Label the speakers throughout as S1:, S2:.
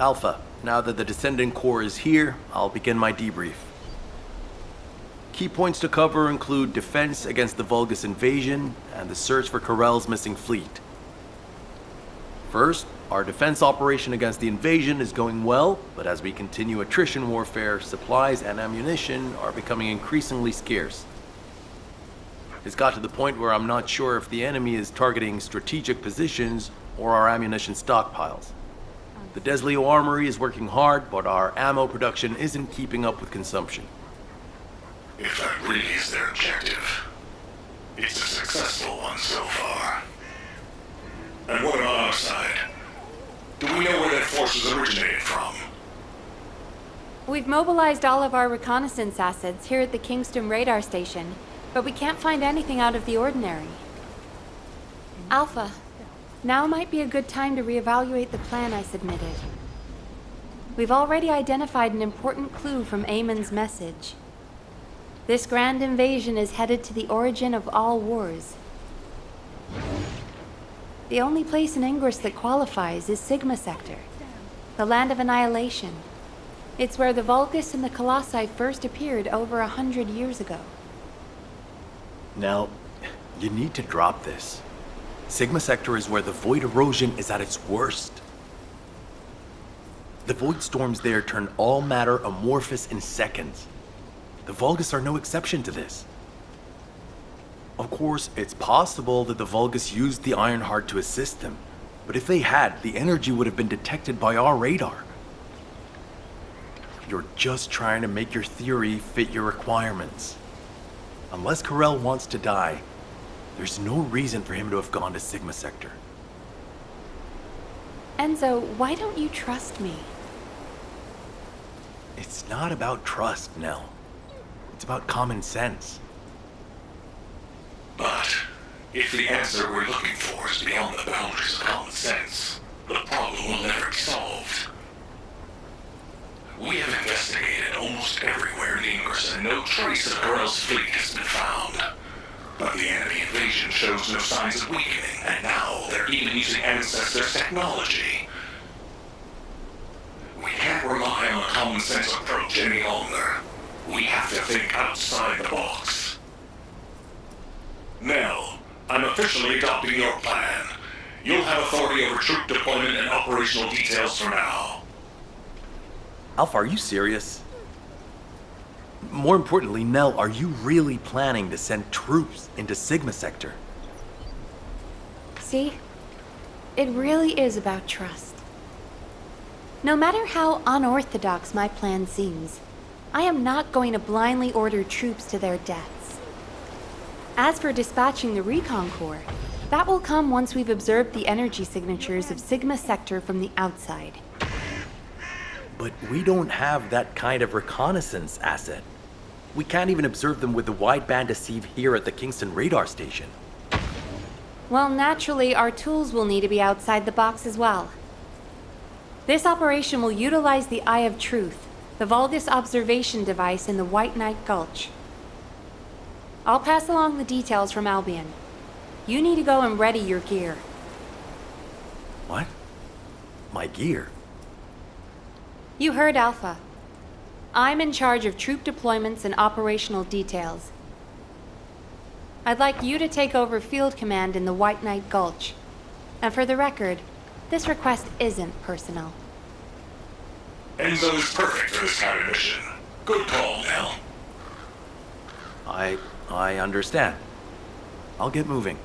S1: Alpha, now that the Descendant core is here, I'll begin my debrief. Key points to cover include defense against the Vulgus invasion and the search for Corell's missing fleet. First, our defense operation against the invasion is going well, but as we continue attrition warfare, supplies and ammunition are becoming increasingly scarce. It's got to the point where I'm not sure if the enemy is targeting strategic positions or our ammunition stockpiles. The Desleo Armory is working hard, but our ammo production isn't keeping up with consumption.
S2: If that really is their objective, it's a successful one so far. And what about our side? Do we know where that force was originated from?
S3: We've mobilized all of our reconnaissance assets here at the Kingston radar station, but we can't find anything out of the ordinary. Alpha, now might be a good time to reevaluate the plan I submitted. We've already identified an important clue from Amon's message. This grand invasion is headed to the origin of all wars. The only place in Ingress that qualifies is Sigma Sector, the land of annihilation. It's where the Vulgus and the Colossi first appeared over 100 years ago.
S1: Now, you need to drop this. Sigma Sector is where the void erosion is at its worst. The void storms there turn all matter amorphous in seconds. The Vulgus are no exception to this. Of course, it's possible that the Vulgus used the Ironheart to assist them, but if they had, the energy would have been detected by our radar. You're just trying to make your theory fit your requirements. Unless Corell wants to die, there's no reason for him to have gone to Sigma Sector.
S3: Enzo, why don't you trust me?
S1: It's not about trust, Nell. It's about common sense.
S2: But if the answer we're looking for is beyond the boundaries of common sense, the problem will never be solved. We have investigated almost everywhere in Ingress and no trace of Corell's fleet has been found. But the enemy invasion shows no signs of weakening, and now they're even using Ancestors' technology. We can't rely on a common sense approach any longer. We have to think outside the box. Nell, I'm officially adopting your plan. You'll have authority over troop deployment and operational details for now.
S1: Alpha, are you serious? More importantly, Nell, are you really planning to send troops into Sigma Sector?
S3: See? It really is about trust. No matter how unorthodox my plan seems, I am not going to blindly order troops to their deaths. As for dispatching the Recon Corps, that will come once we've observed the energy signatures of Sigma Sector from the outside.
S1: But we don't have that kind of reconnaissance asset. We can't even observe them with the wideband deceive here at the Kingston radar station.
S3: Well, naturally, our tools will need to be outside the box as well. This operation will utilize the Eye of Truth, the Vulgus observation device in the White Knight Gulch. I'll pass along the details from Albion. You need to go and ready your gear.
S1: What? My gear?
S3: You heard Alpha. I'm in charge of troop deployments and operational details. I'd like you to take over field command in the White Knight Gulch. And for the record, this request isn't personal.
S2: Enzo is perfect for this kind of mission. Good call, Nell.
S1: I understand. I'll get moving.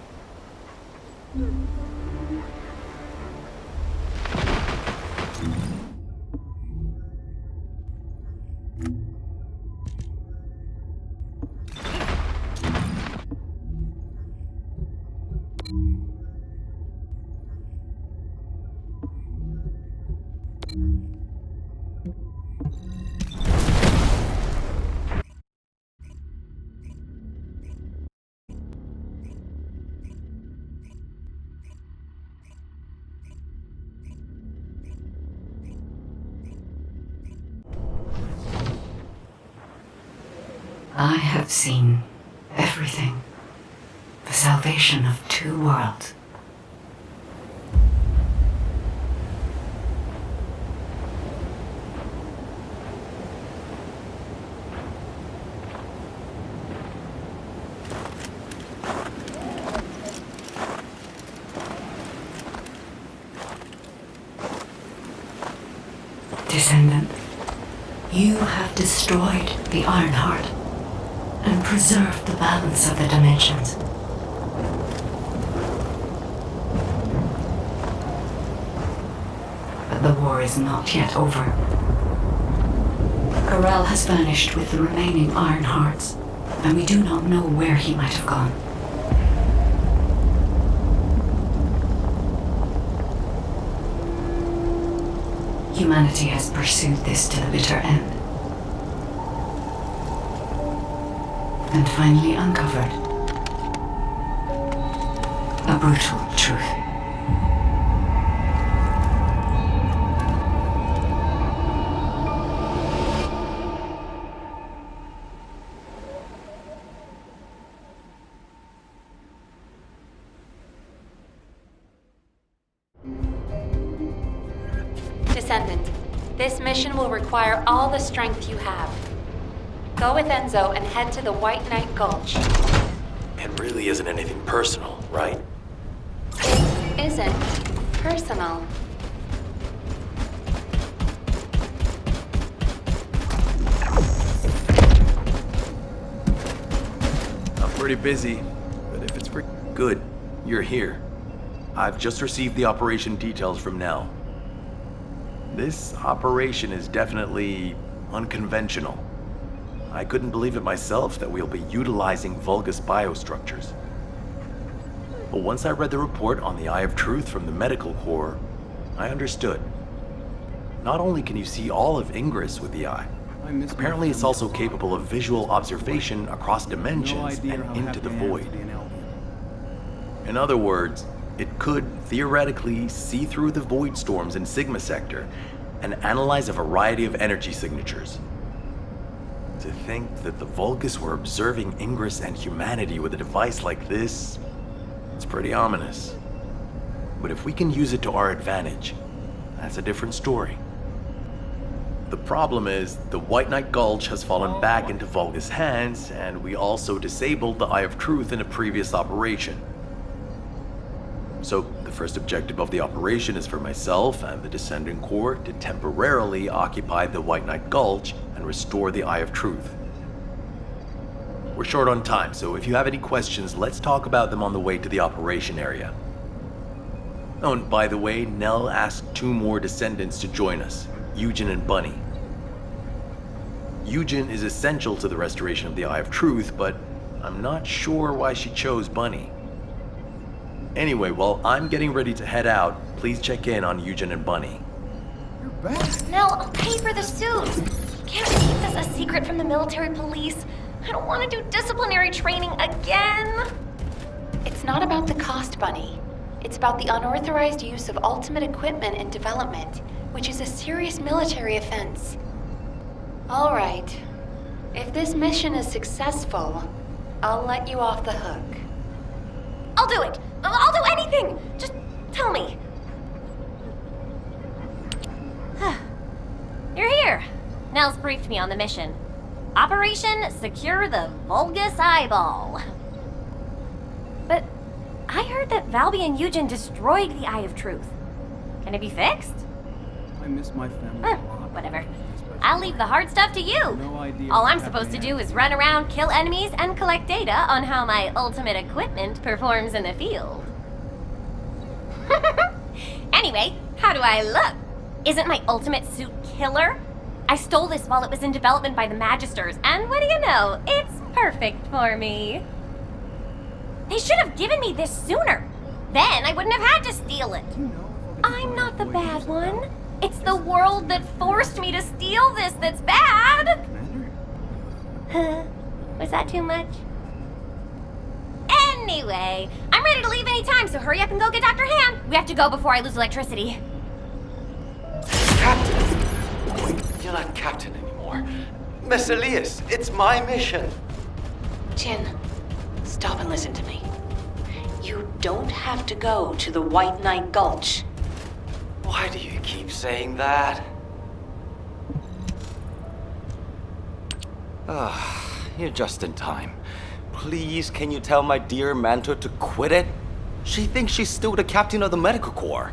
S4: I have seen everything. The salvation of two worlds. Descendant, you have destroyed the Ironheart and preserved the balance of the dimensions. But the war is not yet over. Corel has vanished with the remaining Ironhearts, and we do not know where he might have gone. Humanity has pursued this to the bitter end, and finally uncovered a brutal truth.
S3: Descendant, this mission will require all the strength you have. Go with Enzo and head to the White Knight Gulch.
S1: It really isn't anything personal, right?
S3: It isn't personal.
S1: I'm pretty busy, but if it's good, you're here. I've just received the operation details from Nell. This operation is definitely unconventional. I couldn't believe it myself that we'll be utilizing Vulgus biostructures. But once I read the report on the Eye of Truth from the Medical Corps, I understood. Not only can you see all of Ingress with the eye, apparently it's also capable of visual observation across dimensions and into the void. In other words, it could theoretically see through the void storms in Sigma Sector and analyze a variety of energy signatures. To think that the Vulgus were observing Ingress and humanity with a device like this, it's pretty ominous. But if we can use it to our advantage, that's a different story. The problem is, the White Knight Gulch has fallen back into Vulgus hands, and we also disabled the Eye of Truth in a previous operation. So, the first objective of the operation is for myself and the Descendant Corps to temporarily occupy the White Knight Gulch and restore the Eye of Truth. We're short on time, so if you have any questions, let's talk about them on the way to the operation area. Oh, and by the way, Nell asked 2 more Descendants to join us, Eugen and Bunny. Eugen is essential to the restoration of the Eye of Truth, but I'm not sure why she chose Bunny. Anyway, while I'm getting ready to head out, please check in on Eugen and Bunny.
S5: You're back.
S6: Nell, I'll pay for the suit. Can't we keep this a secret from the military police? I don't want to do disciplinary training again.
S3: It's not about the cost, Bunny. It's about the unauthorized use of ultimate equipment in development, which is a serious military offense. All right. If this mission is successful, I'll let you off the hook.
S6: I'll do it. I'll do anything. Just tell me. You're here. Nell's briefed me on the mission. Operation Secure the Vulgus Eyeball. But I heard that Valby and Eugen destroyed the Eye of Truth. Can it be fixed?
S5: I miss my family a lot.
S6: Whatever. I'll leave the hard stuff to you.
S5: No idea
S6: All
S5: what
S6: I'm supposed to
S5: happened
S6: do is run around, kill enemies, and collect data on how my ultimate equipment performs in the field. Anyway, how do I look? Isn't my ultimate suit killer? I stole this while it was in development by the Magisters, and what do you know? It's perfect for me. They should have given me this sooner. Then I wouldn't have had to steal it.
S5: Do you know if
S6: I'm not the bad one. It's the world that forced me to steal this that's bad.
S5: Commander?
S6: Was that too much? Anyway, I'm ready to leave anytime, so hurry up and go get Dr. Ham. We have to go before I lose electricity.
S7: Captain! Wait, you're not captain anymore. Miss Elias, it's my mission.
S8: Jin, stop and listen to me. You don't have to go to the White Knight Gulch.
S7: Why do you keep saying that? You're just in time. Please, can you tell my dear Mantor to quit it? She thinks she's still the captain of the Medical Corps.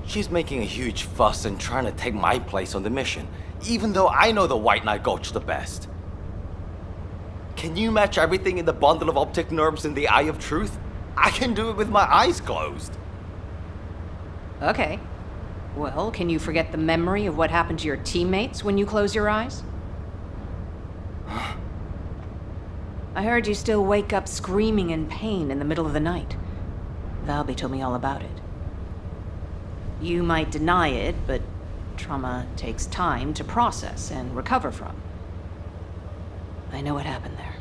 S9: She's making a huge fuss and trying to take my place on the mission, even though I know the White Knight Gulch the best. Can you match everything in the bundle of optic nerves in the Eye of Truth? I can do it with my eyes closed.
S8: Okay. Well, can you forget the memory of what happened to your teammates when you close your eyes? I heard you still wake up screaming in pain in the middle of the night. Valby told me all about it. You might deny it, but trauma takes time to process and recover from. I know what happened there.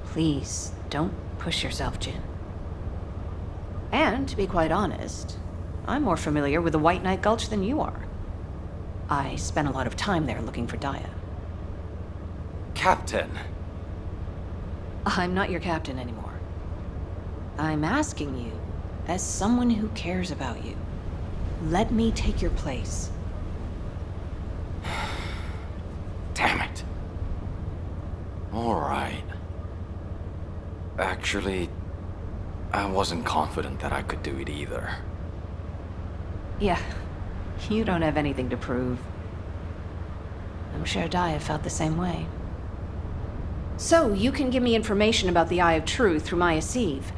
S8: Please, don't push yourself, Jin. And, to be quite honest, I'm more familiar with the White Knight Gulch than you are. I spent a lot of time there looking for Daya.
S9: Captain.
S8: I'm not your captain anymore. I'm asking you, as someone who cares about you, let me take your place.
S9: Damn it. All right. Actually, I wasn't confident that I could do it either.
S8: Yeah, you don't have anything to prove. I'm sure Daya felt the same way. So, you can give me information about the Eye of Truth through Maya Sieve.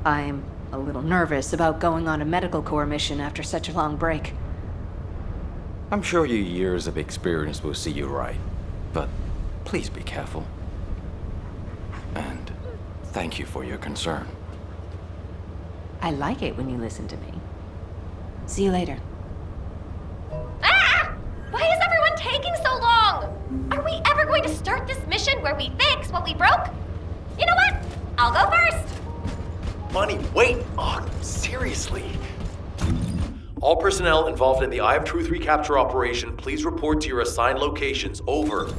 S8: I'm a little nervous about going on a medical corps mission after such a long break.
S9: I'm sure your years of experience will see you right, but please be careful. And thank you for your concern.
S8: I like it when you listen to me. See you later.
S6: Ah! Why is everyone taking so long? Are we ever going to start this mission where we fix what we broke? You know what? I'll go first.
S1: Bunny, wait! Oh, seriously. All personnel involved in the Eye of Truth recapture operation, please report to your assigned locations. Over.